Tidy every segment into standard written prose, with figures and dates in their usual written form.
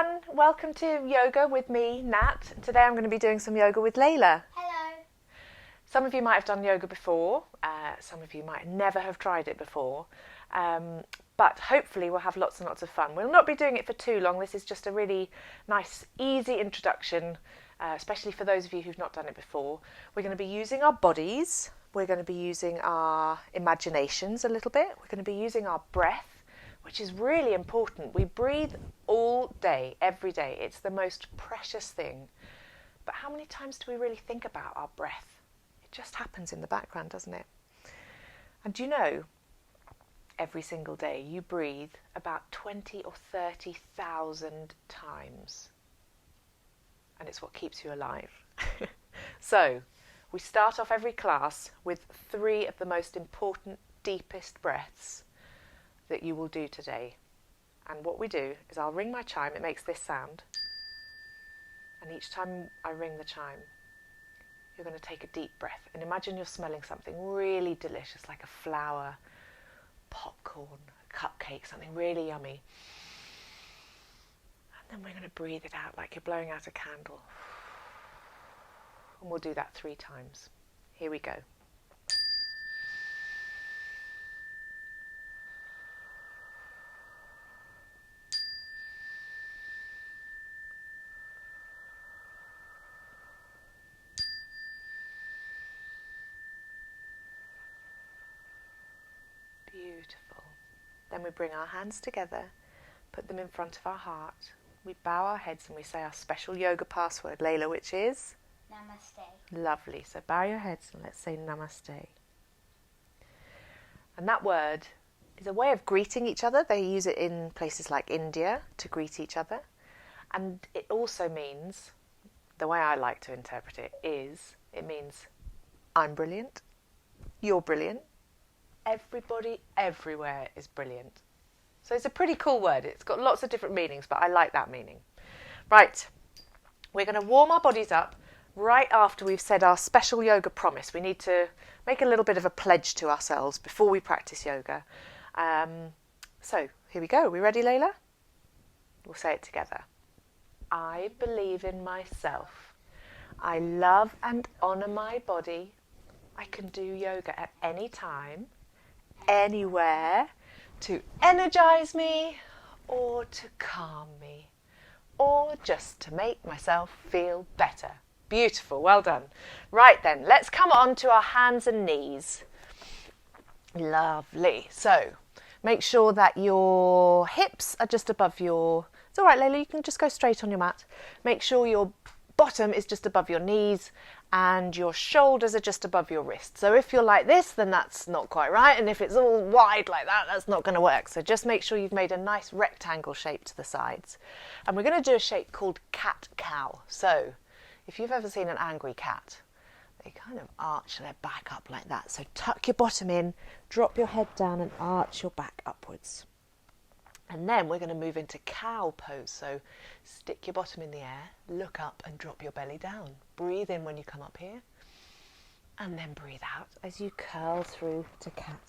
everyone, welcome to yoga with me, Nat. Today I'm going to be doing some yoga with Layla. Hello. Some of you might have done yoga before, some of you might never have tried it before, but hopefully we'll have lots and lots of fun. We'll not be doing it for too long. This is just a really nice, easy introduction, especially for those of you who've not done it before. We're going to be using our bodies, we're going to be using our imaginations a little bit, we're going to be using our breath, which is really important. We breathe all day, every day. It's the most precious thing. But how many times do we really think about our breath? It just happens in the background, doesn't it? And do you know, every single day you breathe about 20 or 30,000 times. And it's what keeps you alive. So, we start off every class with 3 of the most important, deepest breaths that you will do today. And what we do is I'll ring my chime, it makes this sound, and each time I ring the chime you're going to take a deep breath and imagine you're smelling something really delicious, like a flower, popcorn, a cupcake, something really yummy, and then we're going to breathe it out like you're blowing out a candle, and we'll do that 3 times. Here we go. Beautiful. Then we bring our hands together, put them in front of our heart. We bow our heads and we say our special yoga password, Layla, which is? Namaste. Lovely. So bow your heads and let's say Namaste. And that word is a way of greeting each other. They use it in places like India to greet each other. And it also means, the way I like to interpret it is, it means I'm brilliant, you're brilliant, everybody everywhere is brilliant. So it's a pretty cool word. It's got lots of different meanings, but I like that meaning. Right, we're going to warm our bodies up right after we've said our special yoga promise. We need to make a little bit of a pledge to ourselves before we practice yoga. So here we go. Are we ready, Layla? We'll say it together. I believe in myself. I love and honour my body. I can do yoga at any time, anywhere, to energize me or to calm me or just to make myself feel better. Beautiful, well done. Right then, let's come on to our hands and knees. Lovely. So, make sure that your hips are just above your... It's all right, Layla, you can just go straight on your mat. Make sure your bottom is just above your knees and your shoulders are just above your wrists. So if you're like this, then that's not quite right. And if it's all wide like that, that's not going to work. So just make sure you've made a nice rectangle shape to the sides. And we're going to do a shape called cat-cow. So if you've ever seen an angry cat, they kind of arch their back up like that. So tuck your bottom in, drop your head down and arch your back upwards. And then we're going to move into cow pose. So stick your bottom in the air, look up and drop your belly down. Breathe in when you come up here. And then breathe out as you curl through to cat.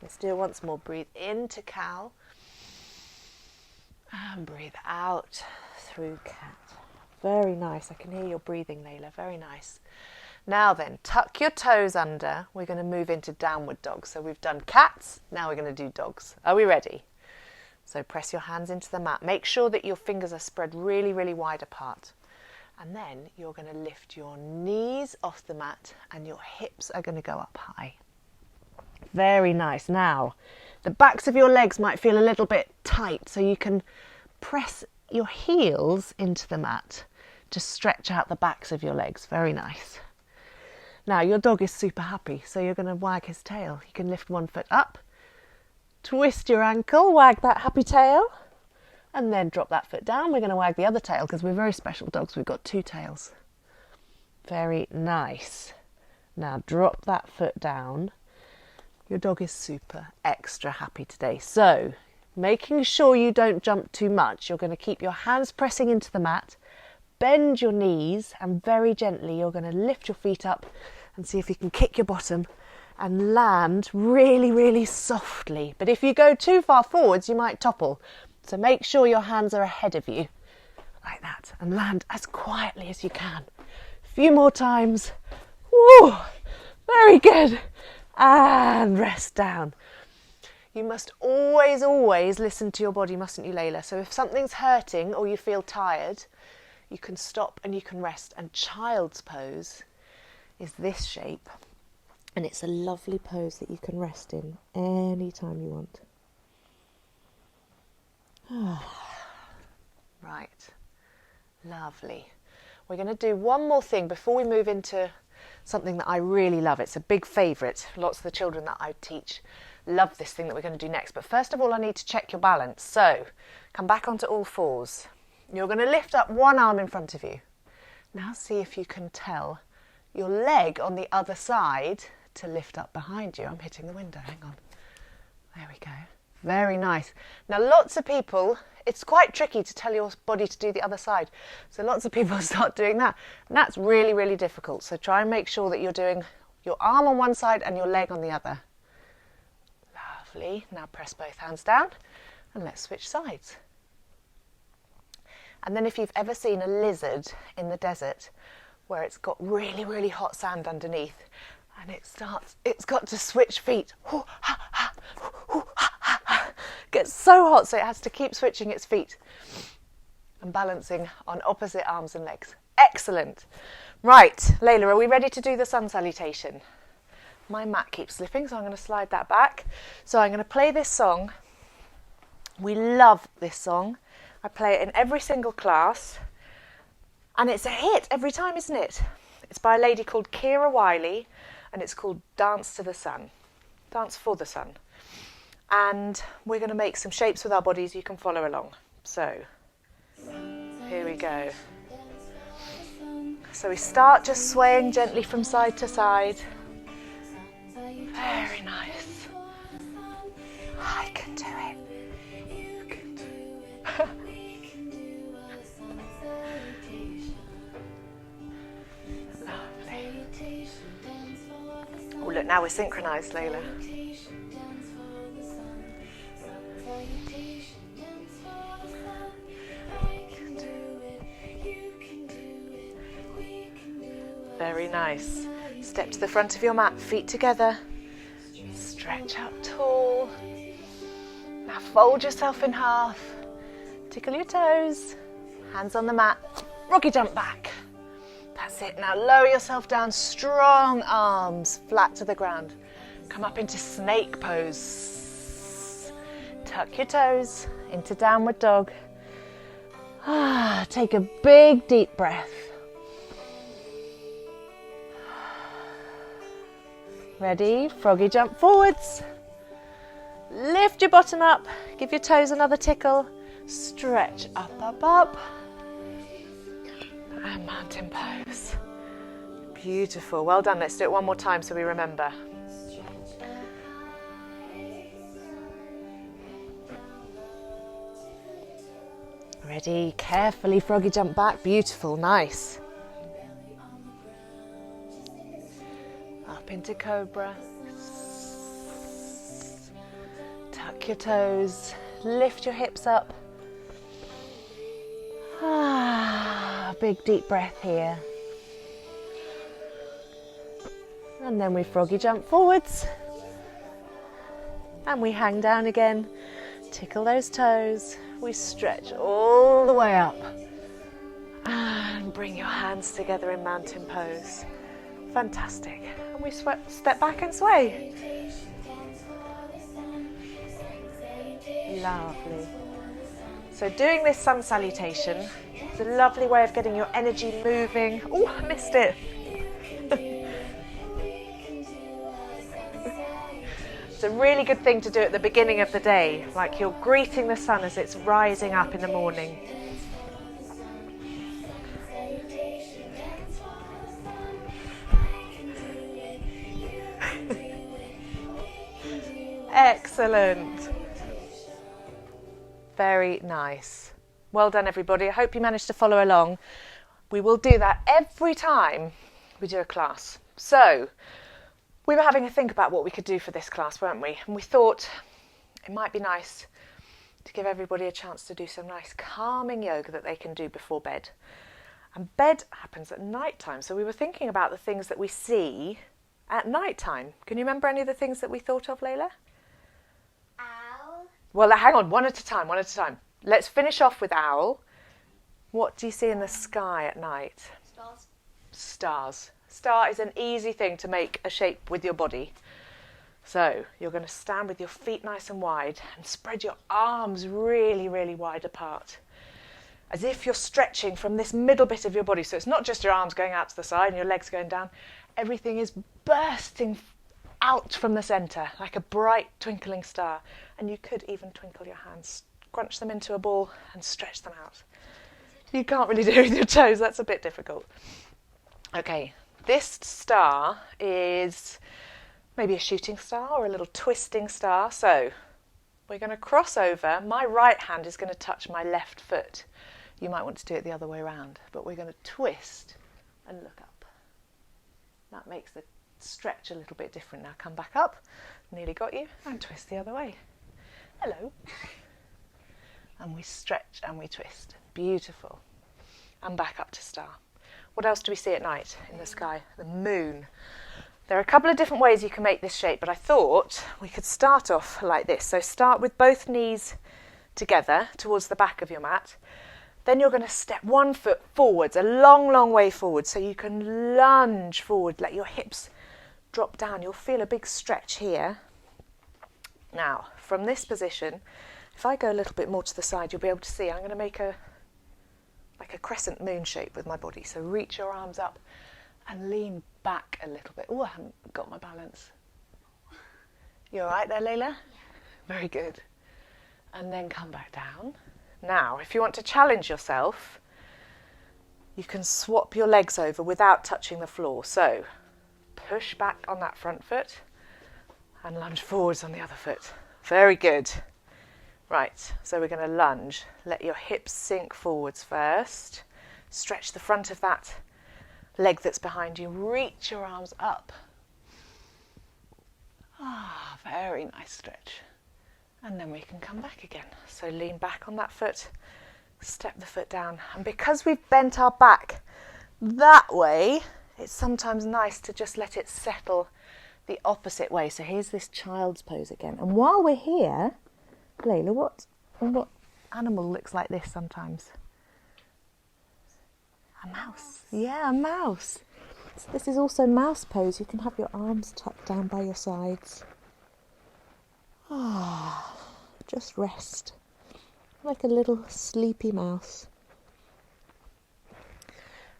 Let's do it once more. Breathe into cow. And breathe out through cat. Very nice. I can hear your breathing, Layla. Very nice. Now then, tuck your toes under. We're going to move into downward dog. So we've done cats. Now we're going to do dogs. Are we ready? So press your hands into the mat. Make sure that your fingers are spread really, really wide apart. And then you're going to lift your knees off the mat and your hips are going to go up high. Very nice. Now, the backs of your legs might feel a little bit tight, so you can press your heels into the mat to stretch out the backs of your legs. Very nice. Now, your dog is super happy, so you're going to wag his tail. You can lift one foot up. Twist your ankle, wag that happy tail, and then drop that foot down. We're going to wag the other tail because we're very special dogs. We've got 2 tails. Very nice. Now drop that foot down. Your dog is super extra happy today. So, making sure you don't jump too much, you're going to keep your hands pressing into the mat, bend your knees, and very gently you're going to lift your feet up and see if you can kick your bottom and land really, really softly. But if you go too far forwards, you might topple. So make sure your hands are ahead of you like that, and land as quietly as you can. A few more times. Woo! Very good. And rest down. You must always, always listen to your body, mustn't you, Layla? So if something's hurting or you feel tired, you can stop and you can rest. And child's pose is this shape. And it's a lovely pose that you can rest in any time you want. Right. Lovely. We're going to do one more thing before we move into something that I really love. It's a big favourite. Lots of the children that I teach love this thing that we're going to do next. But first of all, I need to check your balance. So come back onto all fours. You're going to lift up one arm in front of you. Now see if you can tell your leg on the other side to lift up behind you. I'm hitting the window. Hang on. There we go. Very nice. Now lots of people, it's quite tricky to tell your body to do the other side. So lots of people start doing that. And that's really, really difficult. So try and make sure that you're doing your arm on one side and your leg on the other. Lovely. Now press both hands down and let's switch sides. And then if you've ever seen a lizard in the desert where it's got really, really hot sand underneath and it's got to switch feet. Gets so hot so it has to keep switching its feet and balancing on opposite arms and legs. Excellent. Right, Layla, are we ready to do the sun salutation? My mat keeps slipping, so I'm going to slide that back. So I'm going to play this song. We love this song. I play it in every single class. And it's a hit every time, isn't it? It's by a lady called Kira Wiley, and it's called Dance to the Sun. Dance for the Sun. And we're going to make some shapes with our bodies. You can follow along. So, here we go. So we start just swaying gently from side to side. Very nice. I can do it. You can do it. Lovely. Oh, look, now we're synchronised, Layla. Very nice. Step to the front of your mat, feet together. Stretch up tall. Now fold yourself in half. Tickle your toes. Hands on the mat. Rocky jump back. That's it. Now lower yourself down. Strong arms flat to the ground. Come up into snake pose. Tuck your toes into downward dog. Take a big deep breath. Ready? Froggy jump forwards. Lift your bottom up. Give your toes another tickle. Stretch up, up, up. And mountain pose. Beautiful. Well done. Let's do it one more time so we remember. Ready? Carefully froggy jump back. Beautiful. Nice. Up into cobra. Tuck your toes. Lift your hips up. Big deep breath here. And then we froggy jump forwards. And we hang down again. Tickle those toes. We stretch all the way up. And bring your hands together in mountain pose. Fantastic. And we step back and sway. Lovely. So doing this sun salutation is a lovely way of getting your energy moving. Oh, I missed it. It's a really good thing to do at the beginning of the day, like you're greeting the sun as it's rising up in the morning. Excellent. Very nice. Well done, everybody. I hope you managed to follow along. We will do that every time we do a class. So, we were having a think about what we could do for this class, weren't we? And we thought it might be nice to give everybody a chance to do some nice calming yoga that they can do before bed. And bed happens at night time. So we were thinking about the things that we see at night time. Can you remember any of the things that we thought of, Layla? Owl. Well, hang on, one at a time. Let's finish off with owl. What do you see in the sky at night? Stars. Stars. Star is an easy thing to make a shape with your body. So you're going to stand with your feet nice and wide and spread your arms really, really wide apart, as if you're stretching from this middle bit of your body. So it's not just your arms going out to the side and your legs going down. Everything is bursting out from the centre like a bright twinkling star. And you could even twinkle your hands, scrunch them into a ball and stretch them out. You can't really do it with your toes. That's a bit difficult. Okay, this star is maybe a shooting star or a little twisting star. So we're going to cross over. My right hand is going to touch my left foot. You might want to do it the other way around, but we're going to twist and look up. That makes the stretch a little bit different. Now come back up. Nearly got you. And twist the other way. Hello. And we stretch and we twist. Beautiful. And back up to star. What else do we see at night in the sky? The moon. There are a couple of different ways you can make this shape, but I thought we could start off like this. So start with both knees together towards the back of your mat. Then you're going to step one foot forwards, a long, long way forward, so you can lunge forward, let your hips drop down. You'll feel a big stretch here. Now, from this position, if I go a little bit more to the side, you'll be able to see I'm going to make like a crescent moon shape with my body. So reach your arms up and lean back a little bit. Oh, I haven't got my balance. You all right there, Layla? Yeah. Very good. And then come back down. Now, if you want to challenge yourself, you can swap your legs over without touching the floor. So push back on that front foot and lunge forwards on the other foot. Very good. Right, so we're going to lunge. Let your hips sink forwards first. Stretch the front of that leg that's behind you. Reach your arms up. Very nice stretch. And then we can come back again. So lean back on that foot, step the foot down. And because we've bent our back that way, it's sometimes nice to just let it settle the opposite way. So here's this child's pose again. And while we're here, Layla, what animal looks like this sometimes? A mouse. Yeah, a mouse. So this is also mouse pose. You can have your arms tucked down by your sides. Just rest. Like a little sleepy mouse.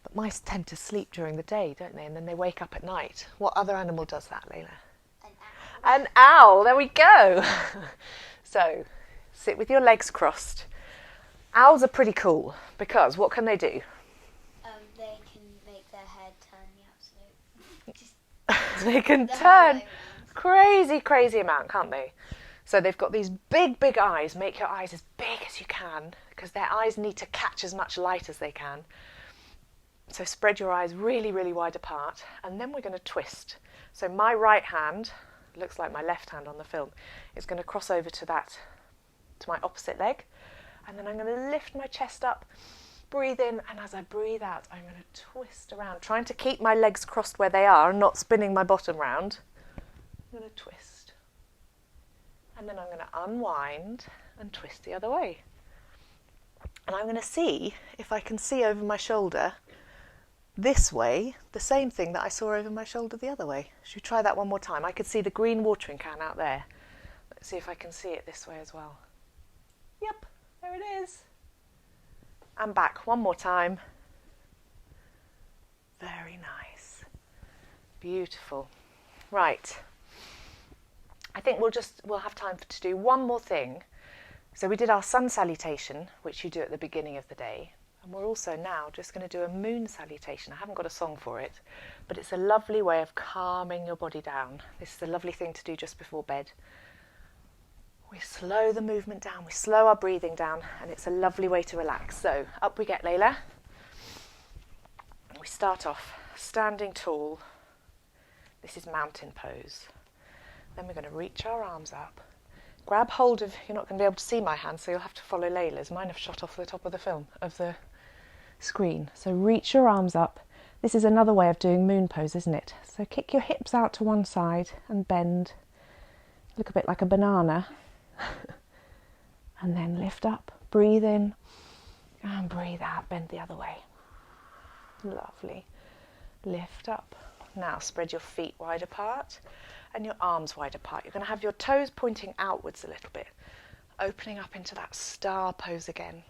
But mice tend to sleep during the day, don't they? And then they wake up at night. What other animal does that, Layla? An owl. An owl, there we go. So, sit with your legs crossed. Owls are pretty cool because what can they do? They can make their head turn the absolute. They can The whole turn way crazy amount, can't they? So they've got these big eyes. Make your eyes as big as you can because their eyes need to catch as much light as they can. So spread your eyes really, really wide apart. And then we're going to twist. So my right hand, looks like my left hand on the film, is going to cross over to my opposite leg. And then I'm going to lift my chest up, breathe in, and as I breathe out, I'm going to twist around, trying to keep my legs crossed where they are and not spinning my bottom round. I'm going to twist. And then I'm going to unwind and twist the other way. And I'm going to see if I can see over my shoulder this way, the same thing that I saw over my shoulder the other way. Should we try that one more time? I could see the green watering can out there. Let's see if I can see it this way as well. Yep, there it is. And back one more time. Very nice. Beautiful. Right. I think we'll have time to do one more thing. So we did our sun salutation, which you do at the beginning of the day. And we're also now just going to do a moon salutation. I haven't got a song for it, but it's a lovely way of calming your body down. This is a lovely thing to do just before bed. We slow the movement down, we slow our breathing down, and it's a lovely way to relax. So up we get, Layla. We start off standing tall. This is mountain pose. Then we're going to reach our arms up, grab hold of, you're not going to be able to see my hands, so you'll have to follow Layla's. Mine have shot off the top of the screen. So reach your arms up. This is another way of doing moon pose, isn't it? So kick your hips out to one side and bend. Look a bit like a banana. And then lift up, breathe in and breathe out, bend the other way. Lovely. Lift up. Now spread your feet wide apart and your arms wide apart. You're going to have your toes pointing outwards a little bit, opening up into that star pose again.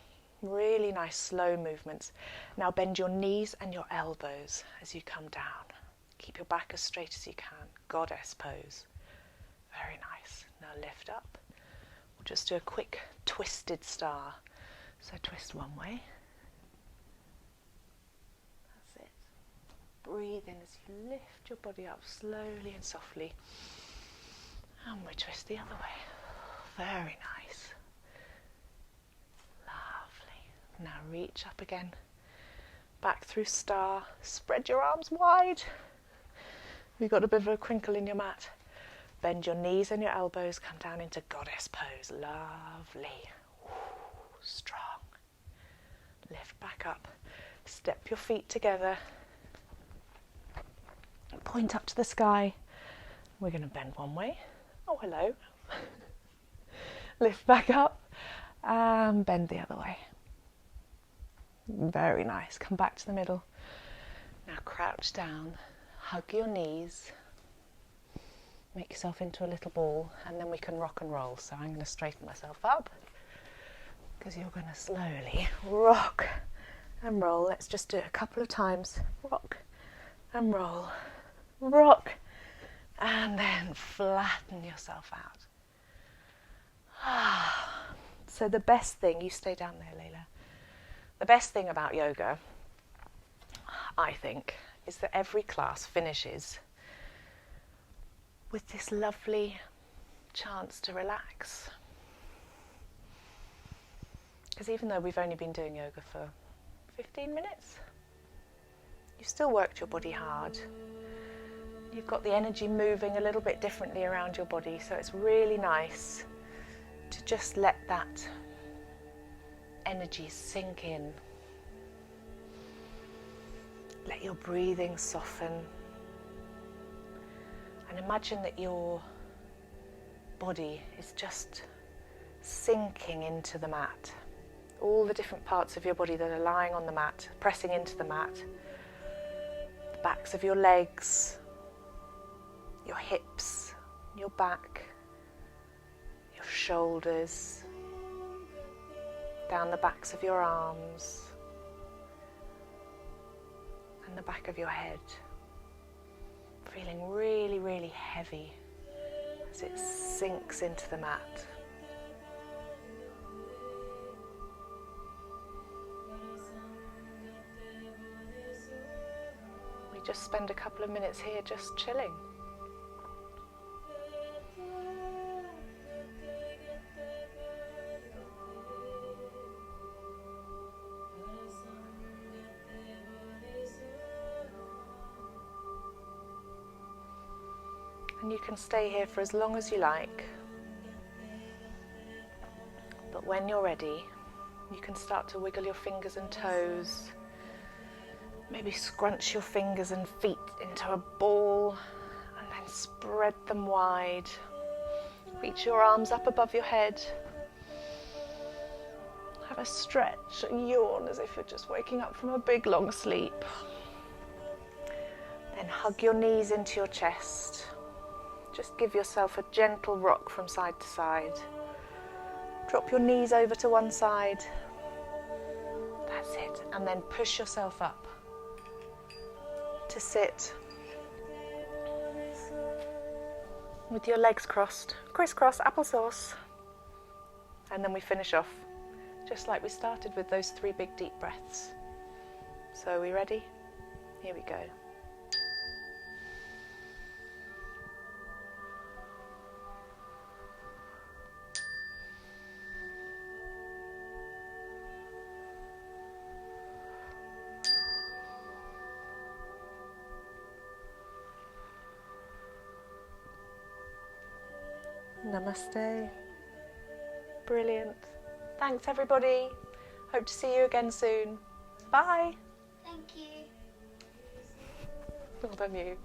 Really nice slow movements. Now bend your knees and your elbows as you come down. Keep your back as straight as you can. Goddess pose. Very nice. Now lift up. We'll just do a quick twisted star. So twist one way. That's it. Breathe in as you lift your body up slowly and softly. And we twist the other way. Very nice. Now reach up again, back through star, spread your arms wide. You've got a bit of a crinkle in your mat. Bend your knees and your elbows, come down into goddess pose. Lovely. Ooh, strong. Lift back up, step your feet together, point up to the sky. We're going to bend one way. Oh, hello. Lift back up and bend the other way. Very nice. Come back to the middle. Now crouch down, hug your knees, make yourself into a little ball, and then we can rock and roll. So I'm going to straighten myself up because you're going to slowly rock and roll. Let's just do it a couple of times. Rock and roll. Rock and then flatten yourself out. So the best thing, you stay down there, Layla. The best thing about yoga, I think, is that every class finishes with this lovely chance to relax. Because even though we've only been doing yoga for 15 minutes, you've still worked your body hard. You've got the energy moving a little bit differently around your body, so it's really nice to just let that energy sink in. Let your breathing soften. And imagine that your body is just sinking into the mat. All the different parts of your body that are lying on the mat, pressing into the mat. The backs of your legs, your hips, your back, your shoulders, down the backs of your arms and the back of your head, feeling really, really heavy as it sinks into the mat. We just spend a couple of minutes here just chilling. And you can stay here for as long as you like. But when you're ready, you can start to wiggle your fingers and toes. Maybe scrunch your fingers and feet into a ball and then spread them wide. Reach your arms up above your head. Have a stretch, a yawn as if you're just waking up from a big long sleep. Then hug your knees into your chest. Just give yourself a gentle rock from side to side. Drop your knees over to one side. That's it. And then push yourself up to sit with your legs crossed, crisscross applesauce. And then we finish off just like we started with those 3 big deep breaths. So are we ready? Here we go. Namaste. Brilliant. Thanks everybody. Hope to see you again soon. Bye. Thank you. Well done you.